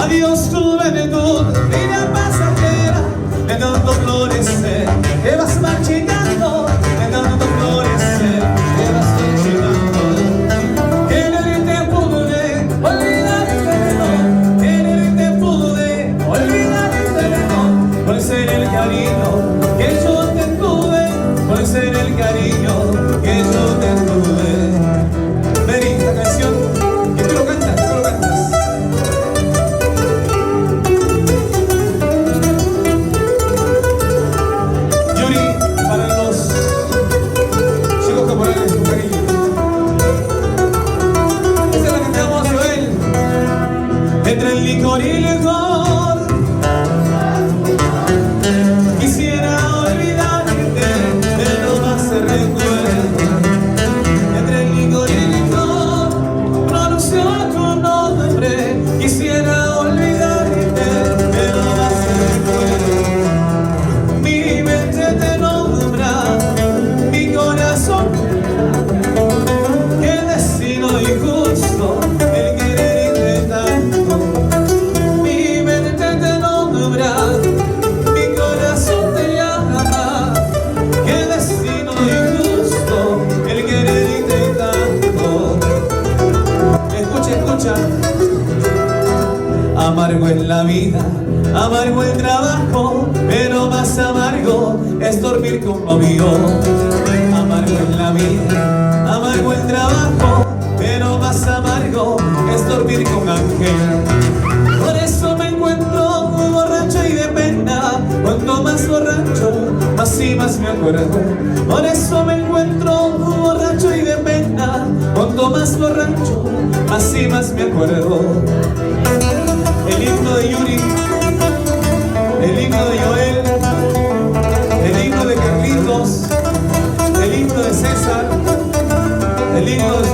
Adiós tu juventud, vida pasajera, de tanto florecer, te vas marchitando, de tanto florecer, te vas marchitando. Quererte pude, olvidarte no, quererte pude, olvidarte no, por ser el cariño que yo te tuve, por ser el cariño que yo te tuve. Vení, esta canción, y tú lo cantas, tú lo cantas. Entre el licor y el licor, quisiera olvidarte, pero no hace recuerdo. Entre el licor y el licor, pronuncio tu nombre, quisiera olvidarte, pero no hace recuerdo. Mi mente te nombra, mi corazón, qué destino injusto el quererte tanto. Mi corazón te llama, qué destino injusto el quererte tanto. Escucha, escucha. Amargo es la vida, amargo el trabajo, pero más amargo es dormir con novio. Amargo es la vida, amargo el trabajo, pero más amargo es dormir con ángel. Por eso me encuentro borracho y de pena, cuanto más borracho, más y más me acuerdo. Por eso me encuentro borracho y de pena, cuanto más borracho, más y más me acuerdo. El himno de Yuri, el himno de Joel, el himno de Carlitos, el himno de César, el himno de